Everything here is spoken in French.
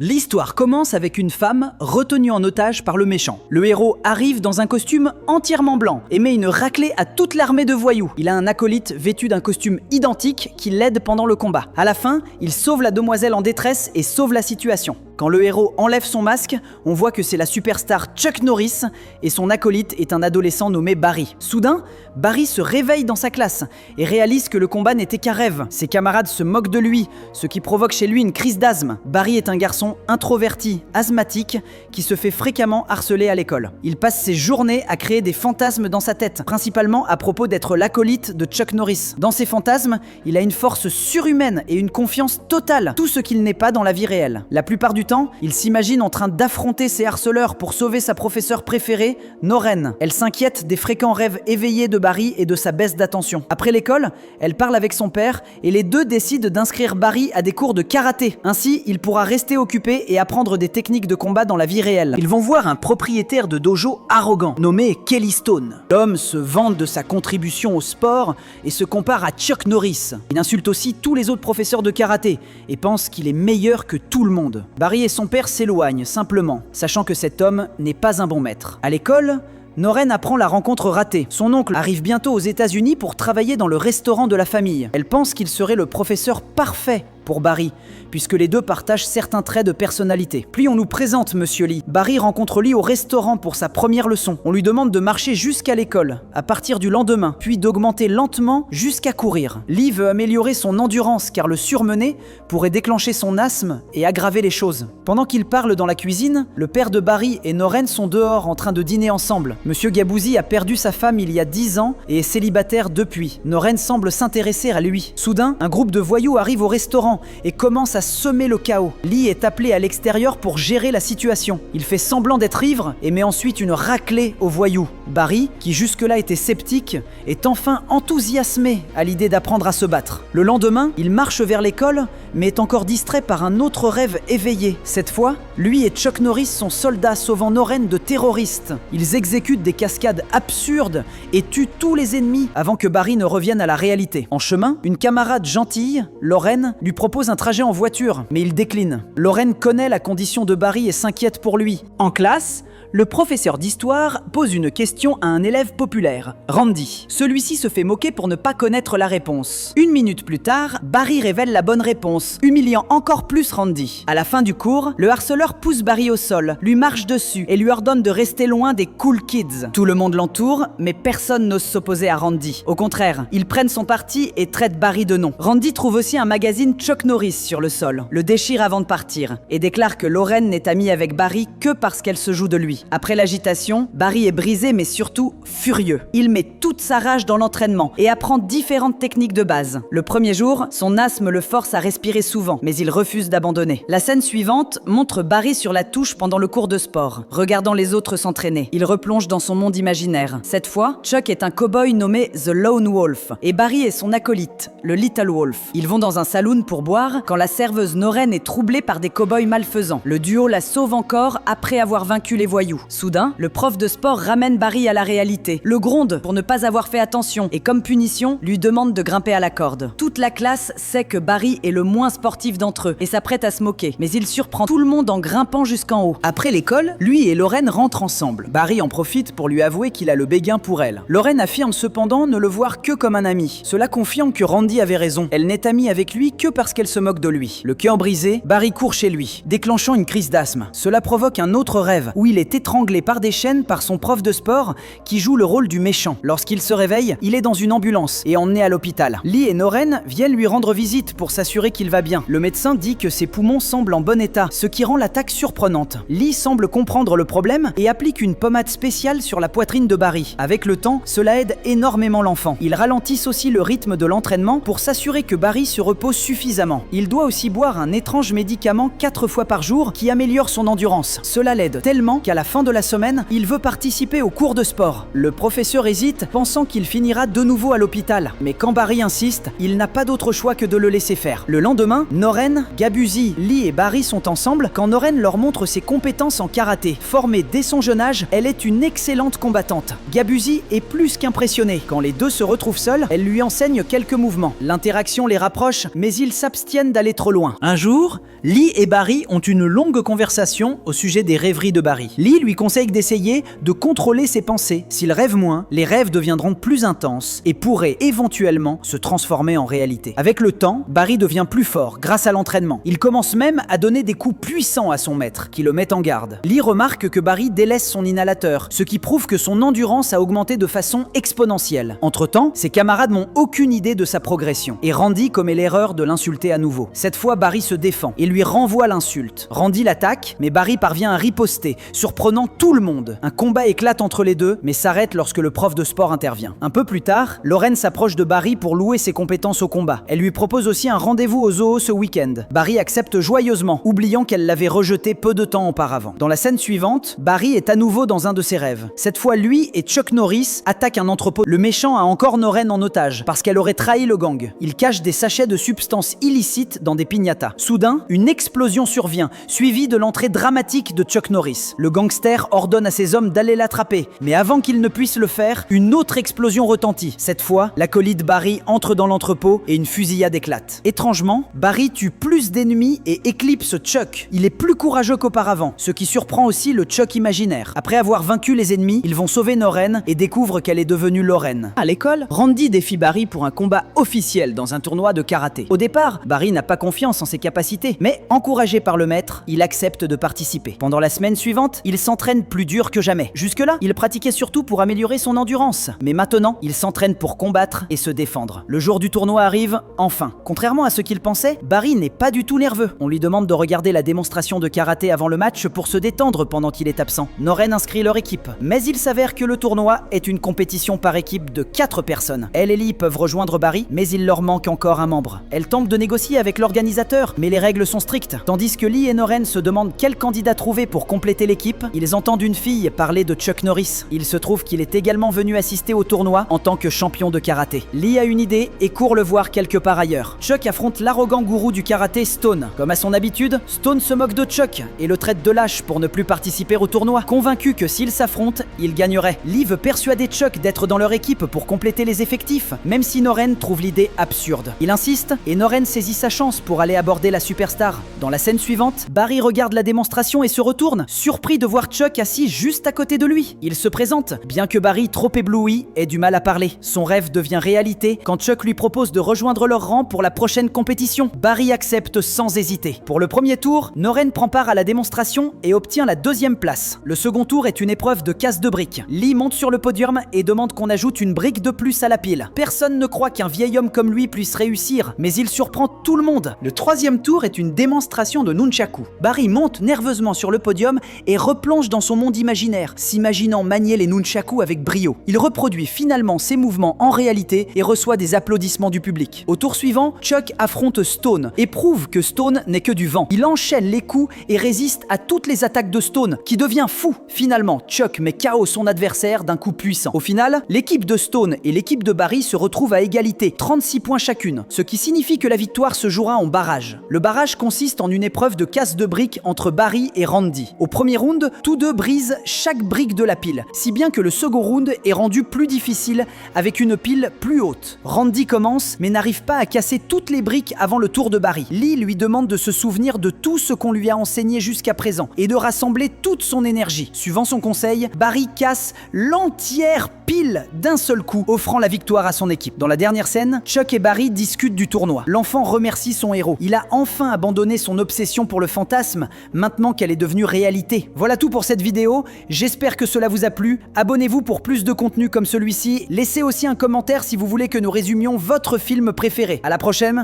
L'histoire commence avec une femme retenue en otage par le méchant. Le héros arrive dans un costume entièrement blanc et met une raclée à toute l'armée de voyous. Il a un acolyte vêtu d'un costume identique qui l'aide pendant le combat. À la fin, il sauve la demoiselle en détresse et sauve la situation. Quand le héros enlève son masque, on voit que c'est la superstar Chuck Norris et son acolyte est un adolescent nommé Barry. Soudain, Barry se réveille dans sa classe et réalise que le combat n'était qu'un rêve. Ses camarades se moquent de lui, ce qui provoque chez lui une crise d'asthme. Barry est un garçon introverti, asthmatique, qui se fait fréquemment harceler à l'école. Il passe ses journées à créer des fantasmes dans sa tête, principalement à propos d'être l'acolyte de Chuck Norris. Dans ses fantasmes, il a une force surhumaine et une confiance totale, tout ce qu'il n'est pas dans la vie réelle. La plupart du temps, il s'imagine en train d'affronter ses harceleurs pour sauver sa professeure préférée, Norren. Elle s'inquiète des fréquents rêves éveillés de Barry et de sa baisse d'attention. Après l'école, elle parle avec son père et les deux décident d'inscrire Barry à des cours de karaté. Ainsi, il pourra rester occupé et apprendre des techniques de combat dans la vie réelle. Ils vont voir un propriétaire de dojo arrogant, nommé Kelly Stone. L'homme se vante de sa contribution au sport et se compare à Chuck Norris. Il insulte aussi tous les autres professeurs de karaté et pense qu'il est meilleur que tout le monde. Barry et son père s'éloignent simplement, sachant que cet homme n'est pas un bon maître. À l'école, Norren apprend la rencontre ratée. Son oncle arrive bientôt aux États-Unis pour travailler dans le restaurant de la famille. Elle pense qu'il serait le professeur parfait pour Barry, puisque les deux partagent certains traits de personnalité. Puis on nous présente Monsieur Lee. Barry rencontre Lee au restaurant pour sa première leçon. On lui demande de marcher jusqu'à l'école, à partir du lendemain, puis d'augmenter lentement jusqu'à courir. Lee veut améliorer son endurance, car le surmener pourrait déclencher son asthme et aggraver les choses. Pendant qu'ils parlent dans la cuisine, le père de Barry et Norren sont dehors en train de dîner ensemble. Monsieur Gabouzi a perdu sa femme il y a 10 ans et est célibataire depuis. Norren semble s'intéresser à lui. Soudain, un groupe de voyous arrive au restaurant et commence à semer le chaos. Lee est appelé à l'extérieur pour gérer la situation. Il fait semblant d'être ivre et met ensuite une raclée aux voyous. Barry, qui jusque-là était sceptique, est enfin enthousiasmé à l'idée d'apprendre à se battre. Le lendemain, il marche vers l'école, mais est encore distrait par un autre rêve éveillé. Cette fois, lui et Chuck Norris sont soldats sauvant Norren de terroristes. Ils exécutent des cascades absurdes et tuent tous les ennemis avant que Barry ne revienne à la réalité. En chemin, une camarade gentille, Lauren, lui propose un trajet en voiture, mais il décline. Lauren connaît la condition de Barry et s'inquiète pour lui. En classe, le professeur d'histoire pose une question à un élève populaire, Randy. Celui-ci se fait moquer pour ne pas connaître la réponse. Une minute plus tard, Barry révèle la bonne réponse, humiliant encore plus Randy. À la fin du cours, le harceleur pousse Barry au sol, lui marche dessus et lui ordonne de rester loin des cool kids. Tout le monde l'entoure, mais personne n'ose s'opposer à Randy. Au contraire, ils prennent son parti et traitent Barry de nom. Randy trouve aussi un magazine Chuck Norris sur le sol, le déchire avant de partir et déclare que Lauren n'est amie avec Barry que parce qu'elle se joue de lui. Après l'agitation, Barry est brisé mais surtout furieux. Il met toute sa rage dans l'entraînement et apprend différentes techniques de base. Le premier jour, son asthme le force à respirer souvent, mais il refuse d'abandonner. La scène suivante montre Barry sur la touche pendant le cours de sport, regardant les autres s'entraîner. Il replonge dans son monde imaginaire. Cette fois, Chuck est un cow-boy nommé The Lone Wolf et Barry est son acolyte, le Little Wolf. Ils vont dans un saloon pour boire quand la serveuse Norren est troublée par des cow-boys malfaisants. Le duo la sauve encore après avoir vaincu les voyous. Soudain, le prof de sport ramène Barry à la réalité, le gronde pour ne pas avoir fait attention et comme punition, lui demande de grimper à la corde. Toute la classe sait que Barry est le moins sportif d'entre eux et s'apprête à se moquer, mais il surprend tout le monde en grimpant jusqu'en haut. Après l'école, lui et Lauren rentrent ensemble. Barry en profite pour lui avouer qu'il a le béguin pour elle. Lauren affirme cependant ne le voir que comme un ami. Cela confirme que Randy avait raison. Elle n'est amie avec lui que parce qu'elle se moque de lui. Le cœur brisé, Barry court chez lui, déclenchant une crise d'asthme. Cela provoque un autre rêve où il est étranglé par des chaînes par son prof de sport qui joue le rôle du méchant. Lorsqu'il se réveille, il est dans une ambulance et emmené à l'hôpital. Lee et Norren viennent lui rendre visite pour s'assurer qu'il va bien. Le médecin dit que ses poumons semblent en bon état, ce qui rend l'attaque surprenante. Lee semble comprendre le problème et applique une pommade spéciale sur la poitrine de Barry. Avec le temps, cela aide énormément l'enfant. Ils ralentissent aussi le rythme de l'entraînement pour s'assurer que Barry se repose suffisamment. Il doit aussi boire un étrange médicament 4 fois par jour qui améliore son endurance. Cela l'aide tellement qu'à la fin de la semaine, il veut participer au cours de sport. Le professeur hésite, pensant qu'il finira de nouveau à l'hôpital. Mais quand Barry insiste, il n'a pas d'autre choix que de le laisser faire. Le lendemain, Noren, Gabuzi, Lee et Barry sont ensemble quand Noren leur montre ses compétences en karaté. Formée dès son jeune âge, elle est une excellente combattante. Gabuzi est plus qu'impressionnée. Quand les deux se retrouvent seuls, elle lui enseigne quelques mouvements. L'interaction les rapproche, mais ils s'abstiennent d'aller trop loin. Un jour, Lee et Barry ont une longue conversation au sujet des rêveries de Barry. Lee lui conseille d'essayer de contrôler ses pensées. S'il rêve moins, les rêves deviendront plus intenses et pourraient éventuellement se transformer en réalité. Avec le temps, Barry devient plus fort grâce à l'entraînement. Il commence même à donner des coups puissants à son maître, qui le met en garde. Lee remarque que Barry délaisse son inhalateur, ce qui prouve que son endurance a augmenté de façon exponentielle. Entre-temps, ses camarades n'ont aucune idée de sa progression, et Randy commet l'erreur de l'insulter à nouveau. Cette fois, Barry se défend et lui renvoie l'insulte. Randy l'attaque, mais Barry parvient à riposter, surprenant tout le monde. Un combat éclate entre les deux, mais s'arrête lorsque le prof de sport intervient. Un peu plus tard, Lauren s'approche de Barry pour louer ses compétences au combat. Elle lui propose aussi un rendez-vous au zoo ce week-end. Barry accepte joyeusement, oubliant qu'elle l'avait rejeté peu de temps auparavant. Dans la scène suivante, Barry est à nouveau dans un de ses rêves. Cette fois, lui et Chuck Norris attaquent un entrepôt. Le méchant a encore Noren en otage, parce qu'elle aurait trahi le gang. Il cache des sachets de substances illicites dans des piñatas. Soudain, une explosion survient, suivie de l'entrée dramatique de Chuck Norris. Le gangster ordonne à ses hommes d'aller l'attraper, mais avant qu'ils ne puissent le faire, une autre explosion retentit. Cette fois, l'acolyte Barry entre dans l'entrepôt et une fusillade éclate. Étrangement, Barry tue plus d'ennemis et éclipse Chuck. Il est plus courageux qu'auparavant, ce qui surprend aussi le Chuck imaginaire. Après avoir vaincu les ennemis, ils vont sauver Noren et découvrent qu'elle est devenue Lauren. À l'école, Randy défie Barry pour un combat officiel dans un tournoi de karaté. Au départ, Barry n'a pas confiance en ses capacités, mais encouragé par le maître, il accepte de participer. Pendant la semaine suivante, il s'entraîne plus dur que jamais. Jusque-là, il pratiquait surtout pour améliorer son endurance, mais maintenant, il s'entraîne pour combattre et se défendre. Le jour du tournoi arrive, enfin. Contrairement à ce qu'il pensait, Barry n'est pas du tout nerveux. On lui demande de regarder la démonstration de karaté avant le match pour se détendre pendant qu'il est absent. Noren inscrit leur équipe, mais il s'avère que le tournoi est une compétition par équipe de 4 personnes. Elle et Lee peuvent rejoindre Barry, mais il leur manque encore un membre. Elle tente de négocier avec l'organisateur, mais les règles sont strictes. Tandis que Lee et Noren se demandent quel candidat trouver pour compléter l'équipe, ils entendent une fille parler de Chuck Norris. Il se trouve qu'il est également venu assister au tournoi en tant que champion de karaté. Lee a une idée et court le voir quelque part ailleurs. Chuck affronte l'arrogant gourou du karaté Stone. Comme à son habitude, Stone se moque de Chuck et le traite de lâche pour ne plus participer au tournoi. Convaincu que s'ils s'affrontent, il gagnerait. Lee veut persuader Chuck d'être dans leur équipe pour compléter les effectifs, même si Noren trouve l'idée absurde. Il insiste et Noren saisit sa chance pour aller aborder la superstar. Dans la scène suivante, Barry regarde la démonstration et se retourne, surpris de voir Chuck assis juste à côté de lui. Il se présente, bien que Barry, trop ébloui, ait du mal à parler. Son rêve devient réalité quand Chuck lui propose de rejoindre leur rang pour la prochaine compétition. Barry accepte sans hésiter. Pour le premier tour, Noren prend part à la démonstration et obtient la 2e place. Le second tour est une épreuve de casse de briques. Lee monte sur le podium et demande qu'on ajoute une brique de plus à la pile. Personne ne croit qu'un vieil homme comme lui puisse réussir, mais il surprend tout le monde. Le 3e tour est une démonstration de nunchaku. Barry monte nerveusement sur le podium et replonge dans son monde imaginaire, s'imaginant manier les nunchaku avec brio. Il reproduit finalement ses mouvements en réalité et reçoit des applaudissements du public. Au tour suivant, Chuck affronte Stone et prouve que Stone n'est que du vent. Il enchaîne les coups et résiste à toutes les attaques de Stone, qui devient fou. Finalement, Chuck met KO son adversaire d'un coup puissant. Au final, l'équipe de Stone et l'équipe de Barry se retrouvent à égalité, 36 points chacune, ce qui signifie que la victoire se jouera en barrage. Le barrage consiste en une épreuve de casse de briques entre Barry et Randy. Au premier round, tous deux brisent chaque brique de la pile, si bien que le second round est rendu plus difficile avec une pile plus haute. Randy commence, mais n'arrive pas à casser toutes les briques avant le tour de Barry. Lee lui demande de se souvenir de tout ce qu'on lui a enseigné jusqu'à présent et de rassembler toute son énergie. Suivant son conseil, Barry casse l'entière pile d'un seul coup, offrant la victoire à son équipe. Dans la dernière scène, Chuck et Barry discutent du tournoi. L'enfant remercie son héros. Il a enfin abandonné son obsession pour le fantasme, maintenant qu'elle est devenue réalité. Voilà tout pour cette vidéo, j'espère que cela vous a plu. Abonnez-vous pour plus de contenu comme celui-ci. Laissez aussi un commentaire si vous voulez que nous résumions votre film préféré. À la prochaine.